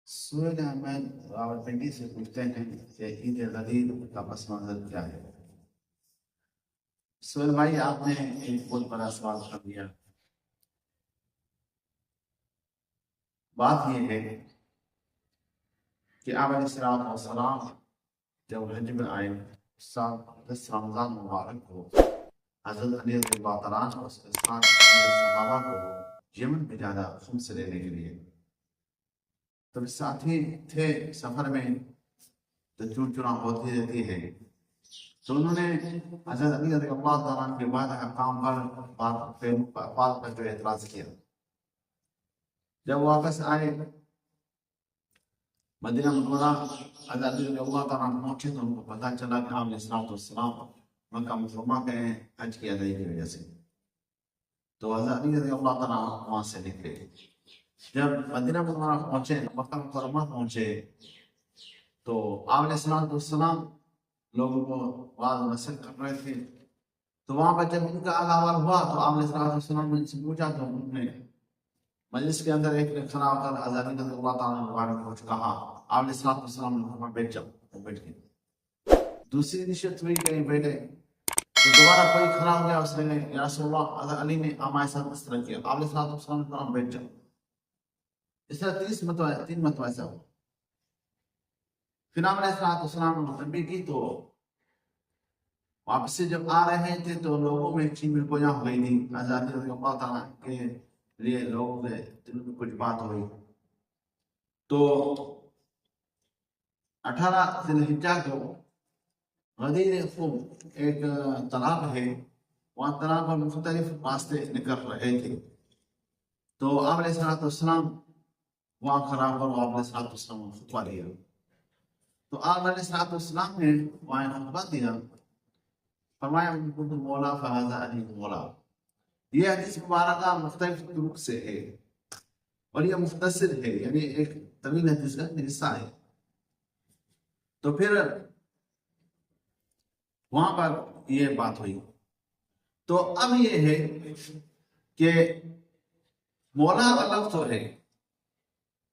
سورج احمد راولپنڈی سے پوچھتے ہیں کہ عید غدیر کا پس منظر کیا ہے؟ سورج بھائی، آپ نے ایک بہت بڑا سوال کر دیا۔ بات یہ ہے کہ آپ علیہ السلام جب حج میں آئے، اس سال 10 رمضان مبارک کو حضرت علی رضی اللہ تعالیٰ عنہ اور صحابہ کو یمن بھیجا خمس لینے کے لیے۔ تو ساتھی تھے سفر میں، تو چون چنا ہوتی رہتی ہے، تو انہوں نے حضرت علی رضی اللہ تعالیٰ عنہ کے بعد احکام پر جو اعتراض کیا۔ جب واپس آئے مدینہ منورہ، حضرت علی رضی اللہ تعالیٰ عنہ پہنچے تو ان کو پتہ چلا کہ آپ علیہ السلام مکہ مکرمہ کے حج کی ادائی کی وجہ سے۔ تو حضرت علی رضی اللہ تعالیٰ عنہ وہاں سے نکلے۔ جب مدینہ منورہ پہنچے، مکہ مکرمہ پہنچے، تو آپ علیہ السلام لوگوں کو واضح نصیحت کر رہے تھے۔ تو وہاں پر جب ان کا احوال ہوا تو آپ علیہ السلام نے ان سے پوچھا، تو انہوں نے مجلس کے اندر ایک نے کھڑا ہو کر حضرت علی رضی اللہ تعالیٰ عنہ کے بارے میں کچھ کہا۔ آپ علیہ السلام نے فرمایا بیٹھ جاؤ، وہ بیٹھ گئے۔ دوسری نشست ہوئی کہیں بیٹھے، تو دوبارہ کوئی کھڑا ہو گیا، اس نے یا رسول اللہ، حضرت علی نے ہمارے ساتھ اس طرح کیا۔ آپ علیہ السلام نے فرمایا بیٹھ جاؤ۔ اس طرح 3 مرتبہ ایسا ہوا۔ پھر آپ علیہ السلام نے تنبیہ کی، تو واپس سے جب آ رہے تھے تو لوگوں میں چین گویاں ہو گئی تھی۔ حضرت رضی اللہ تعالیٰ کے لیے لوگوں کے دل میں کچھ بات ہوئی۔ تو 18 ذی الحجہ کو غدیر خوم ایک تالاب ہے، وہاں تالاب پر مختلف راستے نکل رہے تھے۔ تو آپ علیہ السلام وہاں کھڑا ہو کر آپ علیہ السلام خطبہ دیا۔ تو آپ علیہ السلام نے وہاں خطبہ دیا، فرمایا مولا فہذا علی مولا۔ یہ حدیث مبارکہ مختلف طرق سے ہے اور یہ مختصر ہے، یعنی ایک طویل حدیث کا حصہ ہے۔ تو پھر وہاں پر یہ بات ہوئی۔ تو اب یہ ہے کہ مولا کا لفظ جو ہے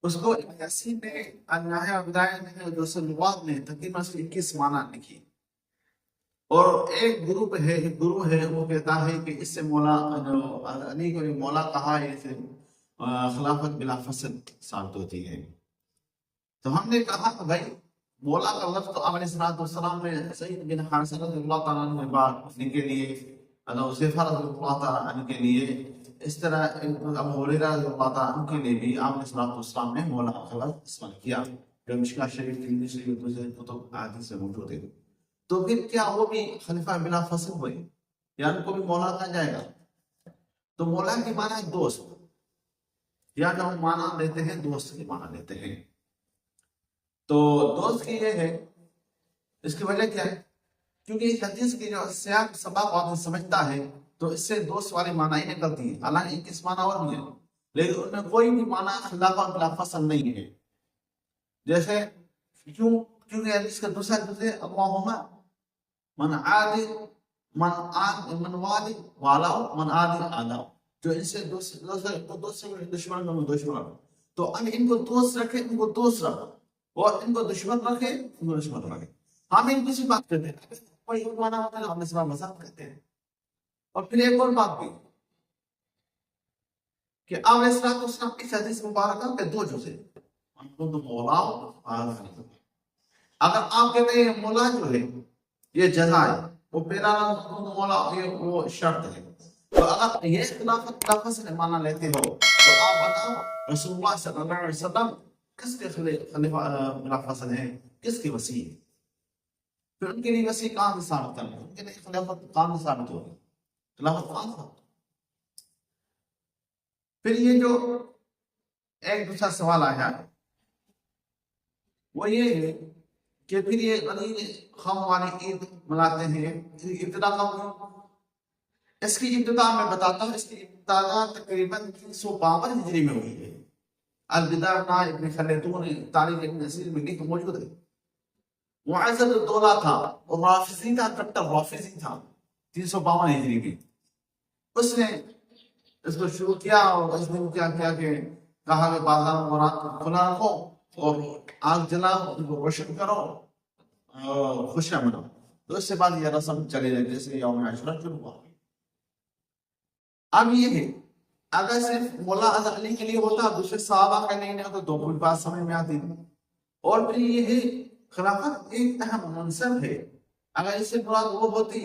اس کو یاسین نے النہایا بدایہ نے دوسرے لغات نے تقریباً 21 معنی لکھی، اور ایک گروہ ہے وہ کہتا ہے کہ اس سے مولا جو علی کو مولا کہا ہے، اس سے خلافت بلا فصل ثابت ہوتی ہے۔ تو ہم نے کہا کہ بھائی مولا کا لفظ تو علیہ السلام نے سعید بن حارثہ رضی اللہ تعالیٰ عنہ بات کے لیے، حذیفہ رضی اللہ تعالیٰ عنہ کے لیے، اس طرح ابو ہریرہ رضی اللہ تعالیٰ عنہ کے لیے بھی آپ علیہ السلام نے مولا کا لفظ استعمال کیا، جو مشکاۃ شریف کی دوسری کتب احادیث سے موجود ہے۔ تو پھر کیا وہ بھی خلیفہ بلا فصل ہوئے یا ان کو بھی مولا کہا جائے گا؟ تو مولا کی معنی ہے دوست، یا جو ہم معنی لیتے ہیں دوست کی معنی لیتے ہیں۔ تو دوست کی یہ ہے، اس کی وجہ کیا ہے؟ کیونکہ اس حدیث کی جو سیاق سباق آدمی سمجھتا ہے تو اس سے دوست والی معنی ہی نکلتی ہے، حالانکہ 21 معنی اور بھی ہے، لیکن ان میں کوئی بھی معنی خلافہ بلا فصل نہیں ہے۔ جیسے کیونکہ حدیث کا دوسرا جز ہے اللہم من عادی من والی والاؤ من عادی آداؤ، جو ان سے دشمن میں دشمن، تو ان کو دوست رکھے، ان کو دوست رکھو، اور ان کو دشمن رکھے، ان کو دشمن رکھے۔ ہم ان کسی بات کرتے ہیں، کوئی اور معنی ہوتا ہے ہم اس بات مذاق کرتے ہیں۔ اور پھر ایک اور بات بھی کہ آپ علیہ السلام اس حدیث مبارکہ کے 2 جز ہیں، مولا، اگر آپ کہتے ہیں مولا جو ہے یہ جزا ہے، وہ پہلا مولا وہ شرط ہے، تو اگر یہ خلافت لفظ سے معنی لیتے ہو تو آپ بتاؤ رسول اللہ صلی اللہ علیہ وسلم کس کے خلیفہ بلا فصل ہیں، کس کے وسیع ہیں؟ پھر ان کے لیے وسیع کہاں سے ثابت کرنا ہے؟ ان کے لیے خلافت کہاں سے ثابت ہوگی؟ خلافت کہاں سے؟ پھر یہ جو ایک دوسرا سوال آیا وہ یہ ہے کہ پھر یہ غدیر خوم والی عید مناتے ہیں، ابتدا کب ہوئی؟ اس کی ابتدا میں بتاتا ہوں، اس کی ابتدا تقریباً 352 ہجری میں ہوئی ہے۔ البدایہ ابن خلدون تاریخ ابن کثیر میں لکھ موجود ہے۔ معزز الدولہ تھا اور رافضی تھا، کٹر رافضی تھا 352 ہجری میں۔ اس نے اس کو شروع کیا اور اس نے کیا کیا کہ کہا کہ بازار کو کھلا رکھو اور آگ جلاؤ ان کو روشن کرو خوشیاں مناؤ. تو اس سے بعد یہ رسم چلی جائے جیسے یوم عاشورہ شروع ہوا. اب یہ ہے اگر صرف مولا علی کے لیے ہوتا دوسرے صحابہ کا نہیں ہوتا تو کوئی بات سمجھ میں آتی. اور پھر یہ ہے خلافت ایک اہم منصب ہے. اگر اس سے مراد وہ ہوتی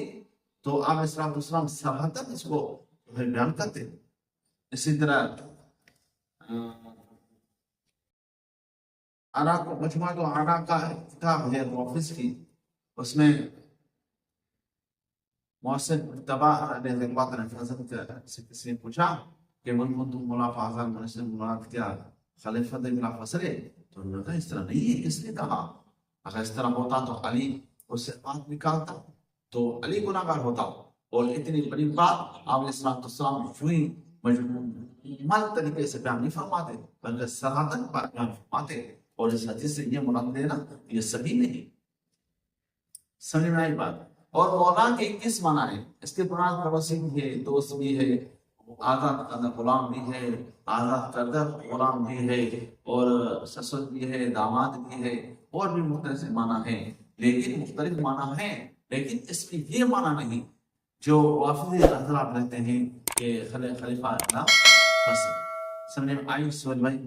تو آپ اسلام صحابت اس کو بیان کرتے. اسی طرح مجموعہ تو آنا کا کتاب ہے حافظ کی, اس میں محسن تبا نے بات حضرت سے کسی نے پوچھا کہ من کنت مولا فاضل منصب مراد کیا خلیفہ بلا فصل ہے, تو انہوں نے کہا اس طرح نہیں ہے. کس نے کہا اگر اس طرح ہوتا تو علی اس سے بات نکالتا تو علی گناہگار ہوتا. اور اتنی بڑی بات آپ نے السلام ہوئی مجمل طریقے سے بیان نہیں فرماتے بلکہ صراحتاً بیان فرماتے. اور اس حدیث سے یہ مراد لینا یہ سبھی نہیں. سمجھ میں آئی بات. اور مولا کے کس معنی ہے اس کے مراد پڑوسی بھی ہے, دوست بھی ہے, آزاد کردہ غلام بھی ہے, آزاد کردہ غلام بھی ہے, اور سسر بھی ہے, داماد بھی ہے, اور بھی مختلف معنی ہیں. لیکن مختلف معنی ہیں لیکن اس میں یہ معنی نہیں جو وافد حضرات رہتے ہیں کہ خلیفہ اللہ فصل. سمجھ میں آئی سوال بھائی؟